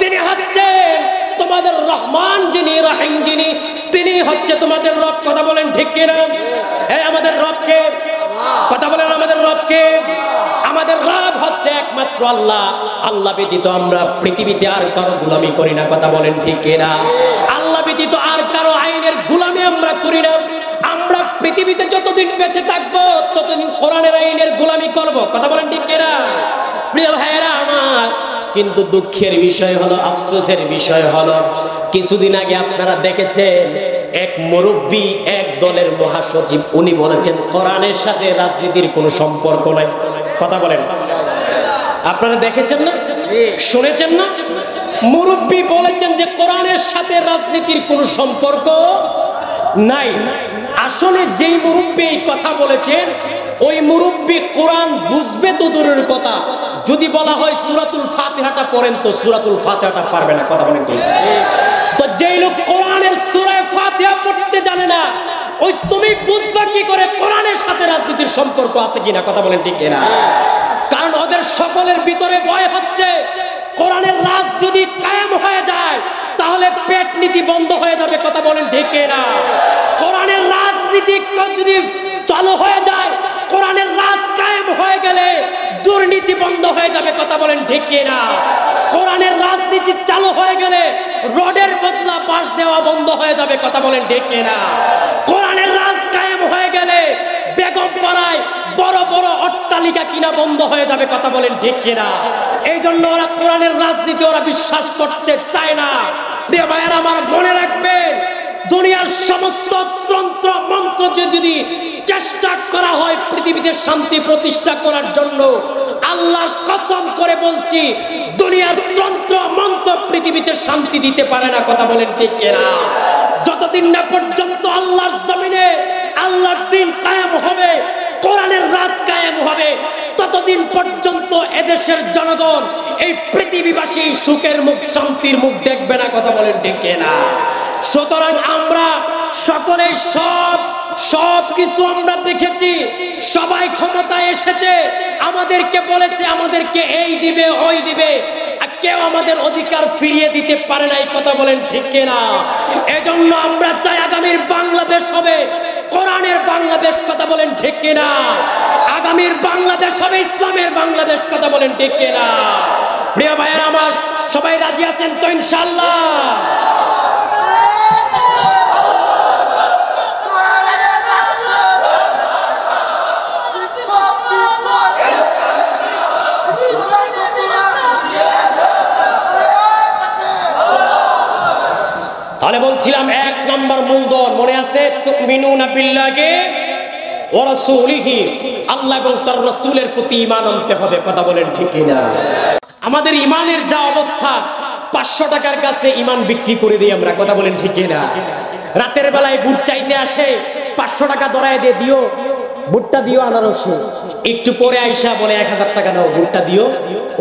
তিনি হচ্ছেন তোমাদের রহমান যিনি, রহিম যিনি, তিনি হচ্ছে তোমাদের রব। কথা বলেন ঠিক কিনা? এই আমাদের রবকে, কথা বলেন, আমাদের রবকে? আমাদের রব হচ্ছে একমাত্র আল্লাহ। আল্লাহ ব্যতীত আমরা পৃথিবীতে আর কারো গোলামি করি না। কথা বলেন ঠিক কিনা? আল্লাহ ব্যতীত আর কারো আইনের গোলামি আমরা করি না। আমরা পৃথিবীতে যতদিন বেঁচে থাকবো ততদিন কোরআনের আইনের গোলামি করব। কথা বলেন ঠিক কিনা? প্রিয় ভাইয়েরা আমার, কিন্তু দুঃখের বিষয় হলো, আফসোসের বিষয় হলো, কিছুদিন আগে আপনারা দেখেছেন এক মুরব্বী, এক দলের মহাসচিব, উনি বলেছেন কোরআনের সাথে রাজনীতির কোনো সম্পর্ক নাই। কথা বলেন, আপনারা দেখেছেন না, শুনেছেন না? মুরব্বী বলেছেন যে কোরআনের সাথে রাজনীতির কোনো সম্পর্ক নাই। আসলে যেই মুরব্বী এই কথা বলেছেন, ওই মুরব্বী কোরআন বুঝবে তো দূরের কথা, যদি বলা হয় সূরাতুল ফাতিহাটা পড়েন তো সূরাতুল ফাতিহাটা পারবে না। কথা বলেন ঠিক? তো যেই লোক কোরআনের সূরা ফাতিহা পড়তে জানে না, ওই তুমি বুঝবা কি করে কোরআনের সাথে রাজনীতির সম্পর্ক আছে কিনা? কথা বলেন ঠিক কিনা? কারণ ওদের সকলের ভিতরে ভয় হচ্ছে কোরআনের রাজ যদি কায়েম হয়ে যায় তাহলে পেট নীতি বন্ধ হয়ে যাবে। কথা বলেন ঠিক কিনা? কোরআনের রাজনীতি যদি চালু হয়ে যায়, কোরআনের রাজ কায়েম হয়ে গেলে দুর্নীতি বন্ধ হয়ে যাবে। কথা বলেন ঠিক কিনা? কোরআনের রাজনীতি চালু হয়ে গেলে রোডের বদলা পাশ দেওয়া বন্ধ হয়ে যাবে। কথা বলেন ঠিক কিনা? কোরআনের রাজ কায়েম হয়ে গেলে বেগম পাড়ায় বড় বড় অট্টালিকা কিনা বন্ধ হয়ে যাবে। কথা বলেন ঠিক কিনা? এই জন্য ওরা কোরআনের রাজনীতি ওরা বিশ্বাস করতে চায় না। প্রিয় ভাইয়েরা আমার, মনে রাখবেন, দুনিয়ার সমস্ত তন্ত্র মন্ত্র যদি চেষ্টা করা হয় পৃথিবীতে শান্তি প্রতিষ্ঠা করার জন্য, আল্লাহর কসম করে বলছি দুনিয়ার তন্ত্র মন্ত্র পৃথিবীতে শান্তি দিতে পারে না। কথা বলেন ঠিক কিনা? যতদিন না পর্যন্ত আল্লাহর জমিনে আল্লাহর দ্বীন কায়েম হবে, কোরআনের রাজ কায়েম হবে, ততদিন পর্যন্ত এদেশের জনগণ, এই পৃথিবীবাসী সুখের মুখ, শান্তির মুখ দেখবে না। কথা বলেন ঠিক কিনা? সুতরাং আমরা সকলে সব কিছু আমরা দেখেছি, সবাই ক্ষমতায় এসেছে, আমাদেরকে বলেছে আমাদেরকে এই দিবে ওই দিবে, কেউ আমাদের অধিকার ফিরিয়ে দিতে পারে না। এই কথা বলেন ঠিক কিনা? এজন্য আমরা চাই আগামীর বাংলাদেশ হবে কোরআনের বাংলাদেশ। কথা বলেন ঠিক কিনা? আগামীর বাংলাদেশ হবে ইসলামের বাংলাদেশ। কথা বলেন ঠিক কিনা? প্রিয় ভাইয়েরা আমার, সবাই রাজি আছেন তো ইনশাআল্লাহ? তাহলে বলছিলাম এক নম্বর মূলধন মনে আছে, তুমিনুনা বিল্লাহি ওয়া রাসূলিহি, আল্লাহ এবং তার রাসূলের প্রতি ঈমান আনতে হবে। কথা বলেন ঠিক কিনা? আমাদের ঈমানের যা অবস্থা, 500 টাকার কাছে ঈমান বিক্রি করে দিই আমরা। কথা বলেন ঠিক কিনা? রাতের বেলায় বুট চাইতে আসে, 500 টাকা ধরায় দিয়ে দিও, বুটটা দিও আনারসে, একটু পরে আইসা বলে 1000 টাকা দাও, বুটটা দিও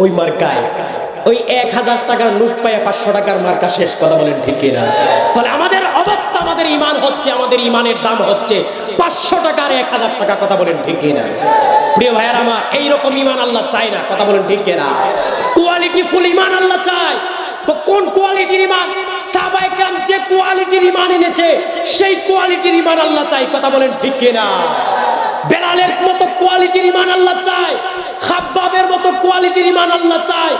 ওই মার্কায়। ওই 1000 টাকার নোট পায় 500 টাকার মার্কা শেষ। কথা বলেন ঠিক কিনা? তাহলে আমাদের অবস্থা, আমাদের ঈমান হচ্ছে, আমাদের ঈমানের দাম হচ্ছে 500 টাকার 1000 টাকা। কথা বলেন ঠিক কিনা? প্রিয় ভাইয়ার আমার, এইরকম ঈমান আল্লাহ চায় না। কথা বলেন ঠিক কিনা? কোয়ালিটি ফুল ঈমান আল্লাহ চায়। তো কোন কোয়ালিটির ঈমান? সাহাবায়ে কেরাম যে কোয়ালিটির ঈমান এনেছে সেই কোয়ালিটির ঈমান আল্লাহ চায়। কথা বলেন ঠিক কিনা? বেলালের মতো কোয়ালিটির ঈমান আল্লাহ চায়, খাব্বাবের মতো কোয়ালিটির ঈমান আল্লাহ চায়,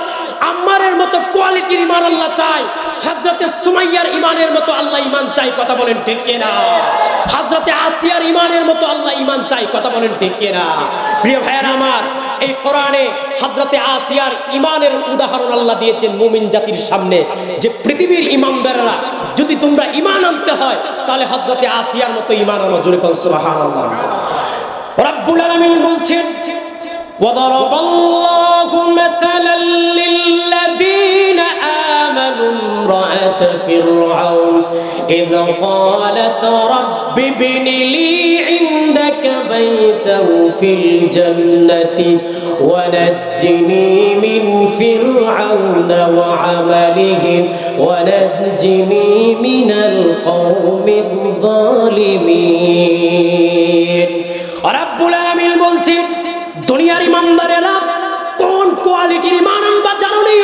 আম্মারের মতো কোয়ালিটির ঈমান আল্লাহ চায়, হযরতে সুমাইয়ার ঈমানের মতো আল্লাহ ঈমান চায়, কথা বলেন ঠিক কিনা? হযরতে আসিয়ার ঈমানের মতো আল্লাহ ঈমান চায়, কথা বলেন ঠিক কিনা? প্রিয় ভাইরা আমার, এই কোরআনে হযরতে আসিয়ার ঈমানের উদাহরণ আল্লাহ দিয়েছেন মুমিন জাতির সামনে, যে পৃথিবীর ঈমানদাররা যদি তোমরা ঈমান আনতে হয় তাহলে হযরতে আসিয়ার মতো ঈমান আনো। জোরে কোন সুবহানাল্লাহ। রব্বুল আলামিন বলছেন, وضرب الله مثلا للذين آمنوا امرأة فرعون إذ قالت رب ابن لي عندك بيتا في الجنة ونجني من فرعون وعملهم ونجني من القوم الظالمين। رب العالمين বলছেন, দুনিয়ার ইমানদারেরা কোন কোয়ালিটির ঈমান আনবা জানোনি?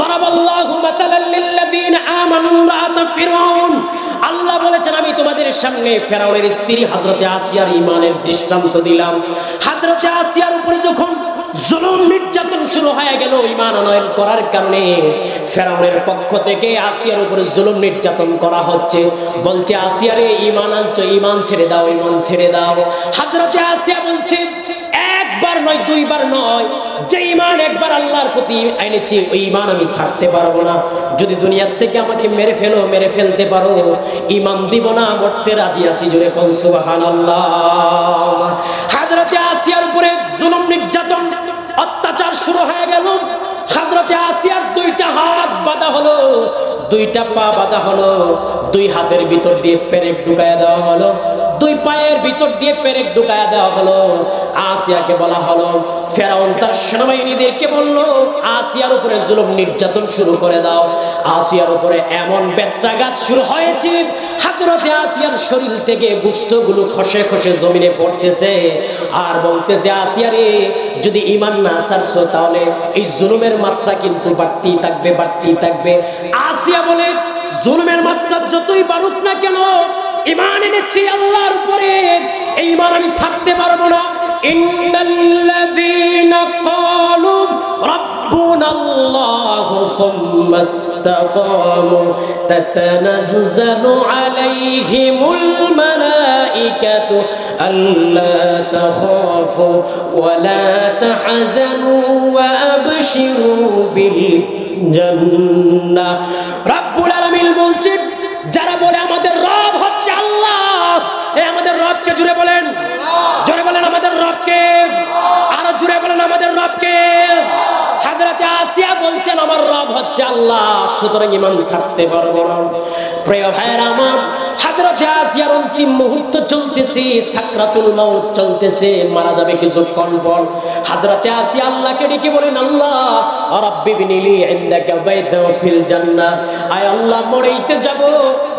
দরাবাল্লাহু মাতালাল লিল্লাযিনা আমানু ইমরাআত ফিরআউন, আল্লাহ বলেছেন আমি তোমাদের সামনে ফেরাউনের স্ত্রী হযরতে আসিয়ার ঈমানের দৃষ্টান্ত দিলাম। হযরতে আসিয়ার উপরে যখন জুলুম নির্যাতন শুরু হয়ে গেল ঈমান আনয়ন করার কারণে, ফেরাউনের পক্ষ থেকে আসিয়ার উপরে জুলুম নির্যাতন করা হচ্ছে। বলছে আসিয়ারে ঈমান আনছো, ঈমান ছেড়ে দাও, ঈমান ছেড়ে দাও। হযরতে আসিয়া বলছে একবার নয় দুইবার নয়, যে ঈমান একবার আল্লাহর প্রতি এনেছি ওই ঈমান আমি ছাড়তে পারবো না। যদি দুনিয়ার থেকে আমাকে মেরে ফেলো, মেরে ফেলতে পারো, ঈমান দিব না, মরতে রাজি আছি। জোরে কোন সুবহানাল্লাহ। হযরতে আসিয়ার উপরে জুলুম নির্যাতন অত্যাচার শুরু হয়ে গেল। হযরতে আসিয়ার দুইটা হাত বাঁধা হলো, দুইটা পা বাঁধা হলো, দুই হাতের ভিতর দিয়ে পেরেক ঢুকায়া দেওয়া হলো, দুই পায়ের ভিতর দিয়ে পেরেক ঢুকায়া দেওয়া হলো। আসিয়াকে বলা হলো, ফেরাউন তার সেনাবাহিনীদেরকে বলল আসিয়ার উপরে জুলুম নির্যাতন শুরু করে দাও। আসিয়ার উপরে এমন বেত্রাঘাত শুরু হয়েছে, হযরতে আসিয়ার শরীর থেকে গোশতগুলো খসে খসে জমিনে পড়তেছে আর বলতেছে, আসিয়া রে, যদি ঈমান না ছাড়ছো তাহলে এই জুলুমের মাত্রা কিন্তু বাড়তেই থাকবে, বাড়তেই থাকবে। আসিয়া বলে, জুলুমের মাত্রা যতই বাড়ুক না কেন, ঈমান এনেছি আল্লাহর উপরে, এই ঈমান আমি ছাড়তে পারবো না। ইন্নাল্লাযীনা ক্বালু রাব্বুনাল্লাহু সুম্মা ইসতাকামু তাতানাজ্জালু আলাইহিমুল মালাইকাতু আল্লা তাখাফু ওয়া লা তাহজানু ওয়া আবশিরু বিল জান্নাহ। রব্বুল আলামিন বলছেন, যারা বলে আমাদের রব হচ্ছে আল্লাহ, এই আমাদের রবকে জুড়ে বলেন, জোরে বলেন আমাদের রবকে, আরো জুড়ে বলেন আমাদের রবকে। হযরতে আসিয়া বলছেন আমার রব হচ্ছে আল্লাহ, সুতরাং ঈমান ছাড়তে পারবো না। প্রিয় ভাইরা আমার, হযরতে আসিয়ার অন্তিম মুহূর্ত চলতেছে, সাকরাতুল মাউত চলতেছে, মারা যাবে কিছুক্ষণ পর। হযরতে আসিয়া আল্লাহকে ডেকে বলেন, আল্লাহ রাব্বি বিনিলি ইনদাকা বাইতাও ফিল জান্নাহ, আয় আল্লাহ মরেইতে যাব,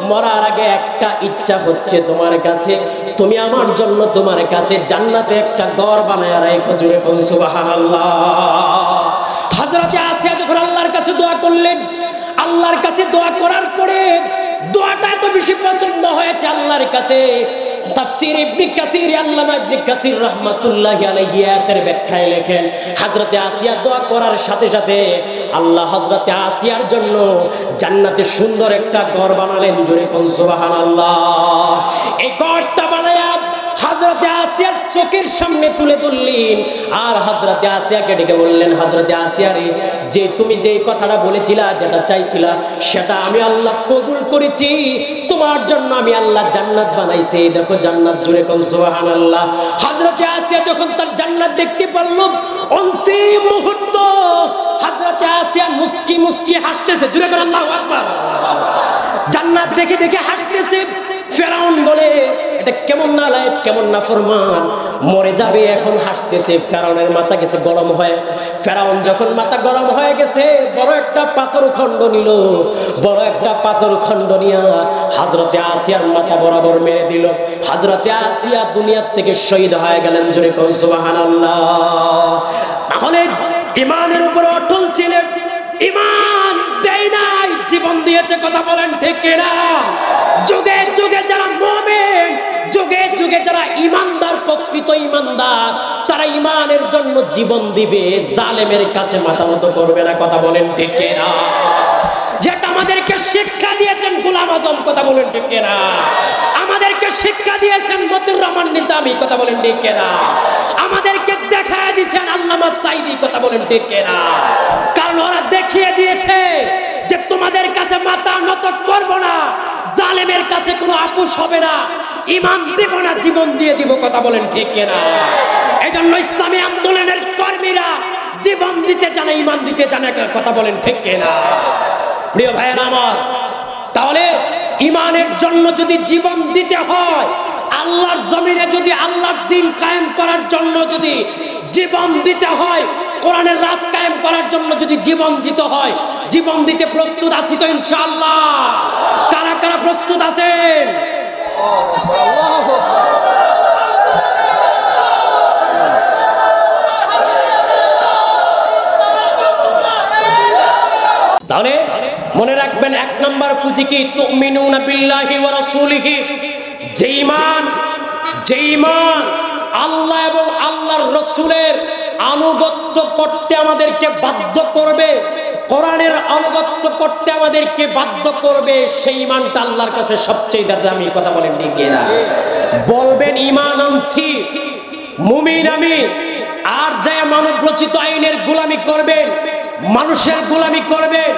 মরার আগে একটা ইচ্ছা হচ্ছে তোমার কাছে, তুমি আমার জন্য তোমার কাছে জান্নাতে একটা ঘর বানায় রাখো। জোরে কোন সুবহানাল্লাহ। হযরতে আসিয়া যখন আল্লাহর কাছে দোয়া করলেন, আল্লাহর কাছে দোয়া করার পরে দোয়াটা এত বেশি পছন্দ হয়েছে আল্লাহর কাছে। তাফসীর ইবনে কাসির, আল্লামা ইবনে কাসির রাহমাতুল্লাহি আলাইহি আয়াতের ব্যাখ্যায় লেখেন, হযরতে আসিয়া দোয়া করার সাথে সাথে আল্লাহ হযরতে আসিয়ার জন্য জান্নাতে সুন্দর একটা ঘর বানালেন। জোরে কোন সুবহানাল্লাহ। এই ঘরটা বানায়া হযরতে আসিয়ার চোখের সামনে তুলে ধরলেন আর হযরতে আসিয়াকে ডেকে বললেন, হযরতে আসিয়া রে, যে তুমি যেই কথাটা বলেছিলা, যেটা চাইছিলা, সেটা আমি আল্লাহ কবুল করেছি, তোমার জন্য আমি আল্লাহ জান্নাত বানাইছি, দেখো জান্নাত। জোরে কোন সুবহানাল্লাহ। হযরতে আসিয়া যখন তার জান্নাত দেখতে পারল, অন্তিম মুহূর্ত হযরতে আসিয়া মুস্কি মুস্কি হাসতেছে। জোরে কোন আল্লাহু আকবার। জান্নাত দেখে দেখে হাসতেছে। ফেরাউন বলে, এটা কেমন নালায়েক, কেমন নাফরমান, মরে যাবে এখন হাসতেছে। ফেরাউনের মাথা গেছে গরম হয়ে। ফেরাউন যখন মাথা গরম হয়ে গেছে, বড় একটা পাথর খণ্ড নিল, বড় একটা পাথর খণ্ড নিয়া হযরতে আসিয়ার মাথা বরাবর মেরে দিল। হযরতে আসিয়া দুনিয়ার থেকে শহীদ হয়ে গেলেন। জোরে কোন সুবহানাল্লাহ। তাহলে ঈমানের উপর অটল ছিলেন, ঈমান দেয় নাই, জীবন দিয়েছে। কথা বলেন ঠিক কিনা? যুগে যুগে যারা মুমিন, যুগে যুগে যারা ইমানদার, প্রকৃত ইমানদার, তারা ইমানের জন্য জীবন দিবে, জালেমের কাছে মাথা নত করবে না। কথা বলেন ঠিক কিনা? যেটা আমাদেরকে শিক্ষা দিয়েছেন গোলাম আজম, কথা বলেন ঠিক কিনা? আমাদেরকে শিক্ষা দিয়েছেন মতিউর রহমান নিজামী, কথা বলেন ঠিক কিনা? আমাদেরকে দেখায় দিয়েছেন আল্লামা সাঈদী, কথা বলেন ঠিক কিনা? কারণ ওরা দেখিয়ে দিয়েছে যে তোমাদের কাছে মাথা নত করব না, জালেমের কাছে কোনো আপোষ হবে না, ঈমান দেব না, জীবন দিয়ে দিব। কথা বলেন ঠিক কিনা? এজন্য ইসলামী আন্দোলনের কর্মীরা জীবন দিতে জানে, ঈমান দিতে জানে। কথা বলেন ঠিক কিনা? প্রিয় ভাইয়েরা আমার, তাহলে ঈমানের জন্য যদি জীবন দিতে হয়, আল্লাহর জমিনে যদি আল্লাহর দ্বীন কায়েম করার জন্য যদি জীবন দিতে হয়, কোরআনের রাজ কায়েম করার জন্য যদি জীবন দিতে হয়, জীবন দিতে প্রস্তুত আছি তো ইনশাআল্লাহ? কারা কারা প্রস্তুত আছেন? তাহলে মনে রাখবেন, এক নাম্বার পুঁজি কি? তুমিনুনা বিল্লাহি ওয়া রাসূলিহি। যে ঈমান আল্লাহ এবং আল্লাহর রাসূলের আনুগত্য করতে আমাদেরকে বাধ্য করবে, কোরআনের আনুগত্য করতে আমাদেরকে বাধ্য করবে, সেই ঈমানটা আল্লাহর কাছে সবচেয়ে দামি। কথা বলেন ঠিক কিনা? বলবেন ঈমান আনছি, মুমিন আমি, আর যায় মানব রচিত আইনের গোলামি করবেন, মানুষের গোলামি করবেন,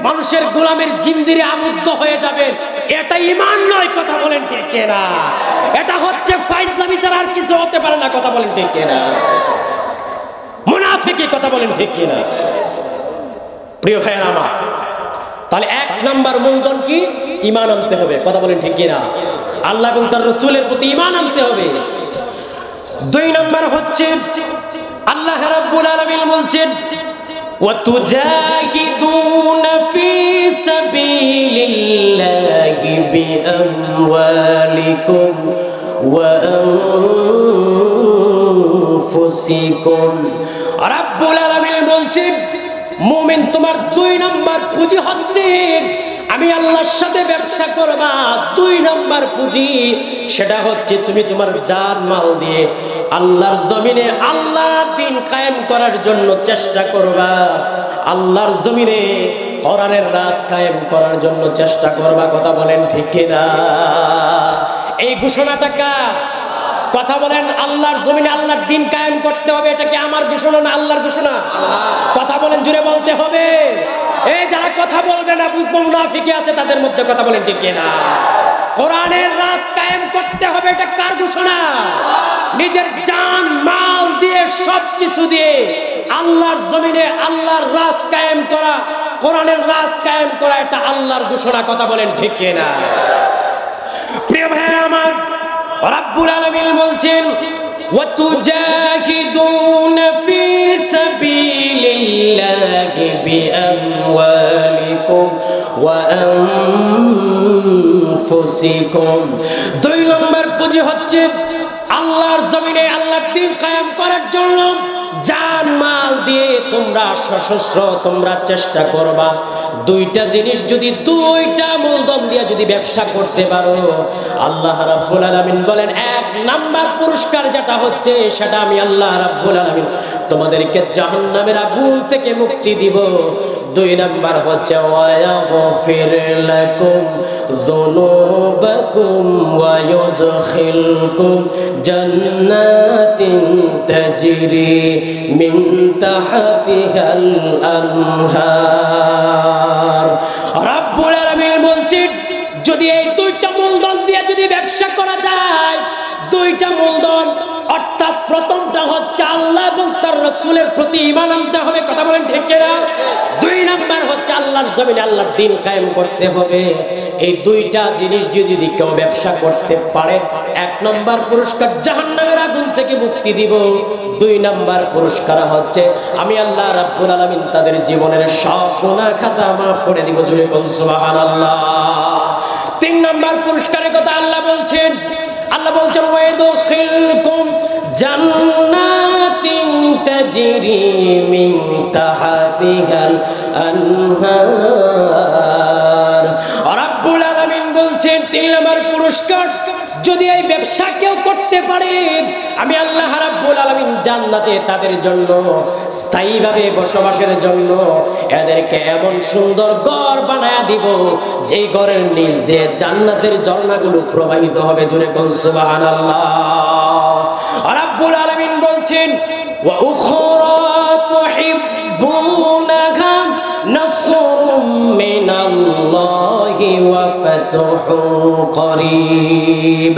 মানুষের গোলামের জিন্দিরে আবদ্ধ হয়ে যাবেন, এটা ঈমান নয়। কথা বলেন ঠিক কিনা? এটা হচ্ছে ফাইজলামি ছাড়া আর কিছু হতে পারে না। কথা বলেন ঠিক কিনা? মুনাফিকি। কথা বলেন ঠিক কিনা? প্রিয় ভাইয়েরা আমার, তাহলে এক নাম্বার মূলধন কি? ঈমান আনতে হবে। কথা বলেন ঠিক কিনা? আল্লাহ এবং তার রাসূলের প্রতি ঈমান আনতে হবে। দুই নাম্বার হচ্ছে আল্লাহ রাব্বুল আলামিন বলছেন, وَتُجَاهِدُونَ فِي سَبِيلِ اللَّهِ بِأَمْوَالِكُمْ وَأَنفُسِكُمْ। রাব্বুল আলামিন বলছেন, মুমিন তোমার দুই নাম্বার পুঁজি হচ্ছে আমি আল্লাহর সাথে ব্যবসা করবা। দুই নাম্বার পুঁজি সেটা হচ্ছে তুমি তোমার জান মাল দিয়ে আল্লাহর জমিনে আল্লাহর দ্বীন কায়েম করার জন্য চেষ্টা করবা, আল্লাহর জমিনে কোরআনের রাজ কায়েম করার জন্য চেষ্টা করবা। কথা বলেন ঠিক কিনা? এই ঘোষণাটা কার? কথা বলেন। আল্লাহর জমিনে আল্লাহর দ্বীন কায়েম করতে হবে, এটা কি আমার ঘোষণা না আল্লাহর ঘোষণা? কথা বলেন, জুড়ে বলতে হবে। এই যারা কথা বলবে না, বুঝবো মুনাফিকি আছে তাদের মধ্যে। কথা বলেন ঠিক কিনা? কোরআনের রাজ কায়েম করতে হবে, এটা কার ঘোষণা? নিজের জান মাল দিয়ে, সবকিছু দিয়ে আল্লাহর জমিনে আল্লাহর রাজ কায়েম করা, কোরআনের রাজ কায়েম করা, এটা আল্লাহর ঘোষণা। কথা বলেন ঠিক কিনা? প্রিয় ভাই আমার, রাব্বুল আলামিন বলছেন, ওয়াতুজাহিদুনা ফি সাবিলিল্লাহি বিআমওয়ালিকুম ওয়া আনফুসিকুম। দুই নম্বর পুঁজি হচ্ছে আল্লাহর জমিনে আল্লাহর দ্বীন কায়েম করার জন্য জান মাল দিয়ে তোমরা সশস্ত্র তোমরা চেষ্টা করবা। দুইটা জিনিস যদি, দুইটা মূলধন দিয়ে যদি ব্যবসা করতে পারো, আল্লাহ রাব্বুল আলামিন বলেন এক নাম্বার পুরস্কার যেটা হচ্ছে সেটা আমি আল্লাহ রাব্বুল আলামিন তোমাদেরকে জাহান্নামের আগুন থেকে মুক্তি দিব। দুই নাম্বার হচ্ছে ওয়ায়াগফির লাকুম যুনুবাকুম ওয়া ইউদখিলকুম জান্নাতিন তাজরি মিন তাহতিহাল আনহার। রাব্বুল আলামিন বলছেন, যদি এই দুইটা মূলধন দিয়ে যদি ব্যবসা করা যায়, দুইটা মূলধন, অর্থাৎ প্রথমটা হচ্ছে আল্লাহ এবং তার রাসূলের প্রতি ঈমান আনতে হবে। কথা বলেন ঠিক কিনা? দুই নাম্বার হচ্ছে আল্লাহর জমিনে আল্লাহর দ্বীন কায়েম করতে হবে। এই দুইটা জিনিস যদি কেউ ব্যবসা করতে পারে, এক নাম্বার পুরস্কার জাহান্নামের আগুন থেকে মুক্তি দিব। দুই নাম্বার পুরস্কার হচ্ছে আমি আল্লাহ রাব্বুল আলামিন তাদের জীবনের সব গুনাহ খাতা মাফ করে দিব। জোরে বলুন সুবহানাল্লাহ। তিন নাম্বার পুরস্কারের কথা আল্লাহ বলছেন, আল্লাহ বলছেন ওয়াইদখিলকুম জান্নাতিন তাজরি মিন তাহতিহাল আনহার। রাব্বুল আলামিন বলছেন তিন নম্বর পুরস্কার পুরস্কার। যদি এই ব্যবসা কেউ করতে পারে, আমি আল্লাহ রাব্বুল আলামিন জান্নাতে তাদের জন্য স্থায়ীভাবে বসবাসের জন্য এদেরকে এমন সুন্দর ঘর বানায়া দিব, যেই ঘরের নিচ দিয়ে জান্নাতের ঝর্ণাগুলো প্রবাহিত হবে। জোরে কোন সুবহানাল্লাহ। রাব্বুল আলামিন বলছেন, ওয়া উখরা তুহিব্বুনাহা নাসরুম মিনাল্লাহি ওয়া ফাতহুন করিব।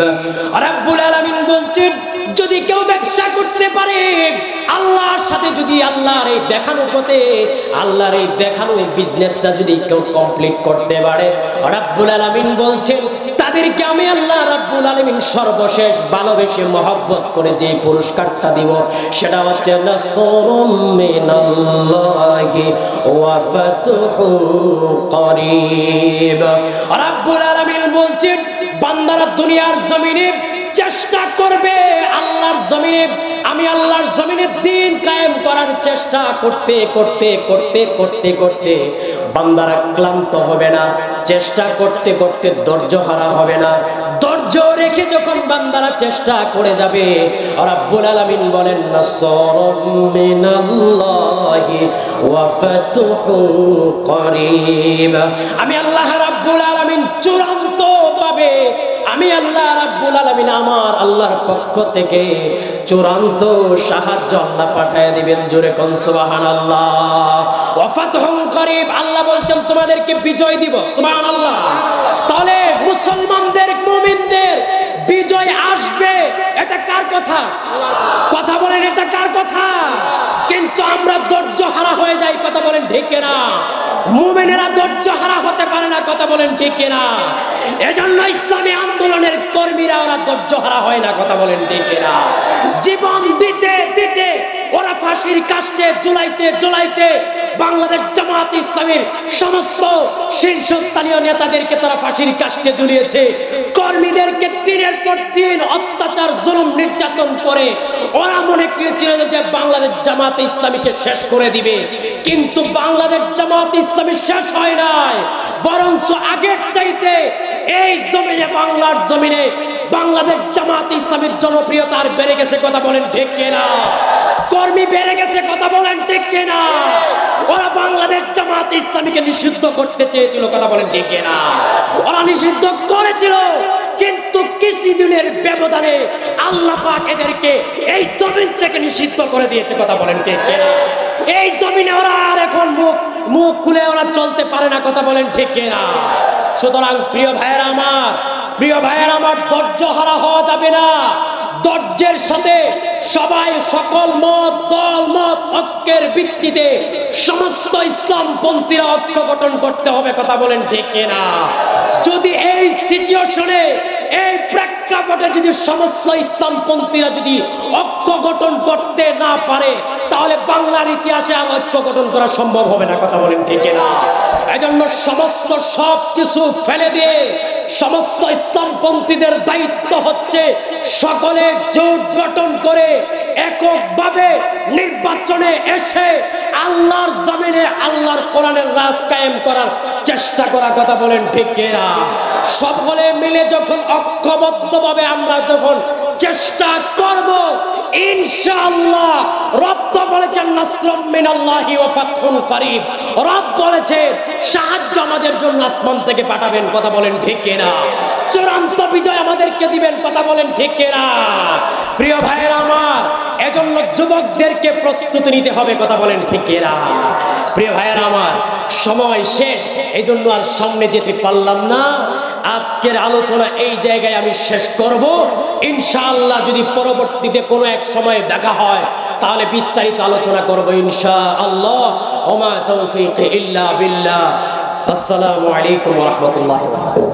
রাব্বুল আলামিন বলছেন, যদি কেউ ব্যবসা করতে পারে আল্লাহর সাথে, যদি আল্লাহর এই দেখানো পথে, আল্লাহর এই দেখানো বিজনেসটা যদি কেউ কমপ্লিট করতে পারে, রাব্বুল আলামিন বলছেন তাদেরকে আমি আল্লাহ রাব্বুল আলামিন সর্বশেষ ভালোবেসে মহব্বত করে যে পুরস্কারটা দিব, সেটা হচ্ছে নাসরুম মিনাল্লাহি ওয়া ফাতহুন করিব। রাব্বুল আলামিন বলছেন, বান্দারা দুনিয়ার জমিনে চেষ্টা করবে, আল্লাহর জমিনে, আমি আল্লাহর জমিনে দ্বীন কায়েম করার চেষ্টা করতে করতে করতে করতে করতে বান্দারা ক্লান্ত হবে না, চেষ্টা করতে করতে ধৈর্য হারা হবে না। ধৈর্য রেখে যখন বান্দারা চেষ্টা করে যাবে, রাব্বুল আলামিন বলেন নাসরুম মিনাল্লাহি ওয়া ফাতহুন করিব। আমি আল্লাহ রাব্বুল আলামিন চূড়ান্ত ভাবে, আমি আল্লাহ রাব্বুল আলামিন আমার আল্লাহর পক্ষ থেকে চূড়ান্ত সাহায্য আল্লাহ পাঠিয়ে দিবেন। জোরে কোন সুবহানাল্লাহ। ওয়া ফাতহুন করিব, আল্লাহ বলছেন তোমাদেরকে বিজয় দিব। সুবহানাল্লাহ। তাহলে মুসলমানদের, মুমিনদের বিজয় আসবে, এটা কার কথা? কথা বলেন, এটা কার কথা? কিন্তু আমরা ধৈর্য হারা হয়ে যাই, কথা বলেন ঠিক কিনা? মুমিনেরা ধৈর্য হারা হতে পারে না, কথা বলেন ঠিক কিনা? এজন্য ইসলামী আন্দোলনের কর্মীরা ওরা ধৈর্য হারা হয় না, কথা বলেন ঠিক কিনা? জীবন দিতে দিতে ওরা ফাঁসির কাস্টে ঝুলাইতে ঝুলাইতে বাংলাদেশ জামাত ইসলামীর সমস্ত শীর্ষস্থানীয় নেতাদেরকে তারা ফাঁসির কাস্টে ঝুলিয়েছে। কর্মীদেরকে দিনের পর দিন অত্যাচার, জুলুম, নির্যাতন করে ওরা মনে করেছিল যে বাংলাদেশ জামাত ইসলামীকে শেষ করে দিবে, কিন্তু বাংলাদেশ জামাত ইসলামী শেষ হয় নাই, বরঞ্চ আগের চাইতে এই জমিনে, বাংলার জমিনে বাংলাদেশ জামাত ইসলামীর জনপ্রিয়তা আর বেড়ে গেছে, কথা বলেন ঠিক কিনা? কর্মী বেড়ে গেছে, কথা বলেন ঠিক কিনা? ওরা বাংলাদেশ জামাত ইসলামীকে নিষিদ্ধ করতে চেয়েছিল, কথা বলেন ঠিক কিনা? ওরা নিষিদ্ধ করেছিল, কিন্তু কিছুদিনের ব্যবধানে আল্লাহ পাক এদেরকে এই জমিন থেকে নিষিদ্ধ করে দিয়েছে, কথা বলেন ঠিক কিনা? এই জমিনে ওরা আর এখন মুখ খুলে ওরা চলতে পারে না, কথা বলেন ঠিক কিনা? সুতরাং প্রিয় ভাইয়েরা আমার, প্রিয় ভাইয়েরা আমার, ধৈর্য হারা হওয়া যাবে না। ধৈর্যের সাথে সবাই, সকল মত, দল মত, ঐক্যের ভিত্তিতে সমস্ত ইসলামপন্থীরা ঐক্য গঠন করতে হবে, কথা বলেন ঠিক কিনা? যদি এই সিচুয়েশনে, এই প্রেক্ষাপটে যদি সমস্ত ইসলামপন্থীরা যদি ঐক্য গঠন করতে না পারে, তাহলে বাংলার ইতিহাসে আর ঐক্য গঠন করা সম্ভব হবে না, কথা বলেন ঠিক কিনা? এজন্য সমস্ত সব কিছু ফেলে দিয়ে সমস্ত ইসলামপন্থীদের দায়িত্ব হচ্ছে সকলে জোট গঠন করে এককভাবে নির্বাচনে এসে আল্লাহর জমিনে আল্লাহর কোরআনের রাজ কায়েম করার চেষ্টা করা, কথা বলেন ঠিক কিনা? সকলে মিলে যখন ঐক্যবদ্ধভাবে আমরা যখন চেষ্টা করব, ইনশাআল্লাহ রব বলেছেন নাসরুম মিনাল্লাহি ওয়া ফাতহুন করিব। রব বলেছে সাহায্য আমাদের জন্য আসমান থেকে পাঠাবেন, কথা বলেন ঠিক কিনা? চূড়ান্ত বিজয় আমাদেরকে দিবেন, কথা বলেন ঠিক কিনা? প্রিয় ভাইয়েরা আমার, এজন্য যুবকদেরকে প্রস্তুতি নিতে হবে, কথা বলেন ঠিক কিনা? প্রিয় ভাইয়েরা আমার, সময় শেষ, এজন্য আর সামনে যেতে পারলাম না। আজকের আলোচনা এই জায়গায় আমি শেষ করব। ইনশাআল্লাহ যদি পরবর্তীতে কোনো এক সময় দেখা হয়, তাহলে বিস্তারিত আলোচনা করব ইনশাআল্লাহ। ওমা তৌফিক ইল্লা বিল্লাহ। আসসালামু আলাইকুম ওয়া রাহমাতুল্লাহি ওয়া বারাকাতুহু।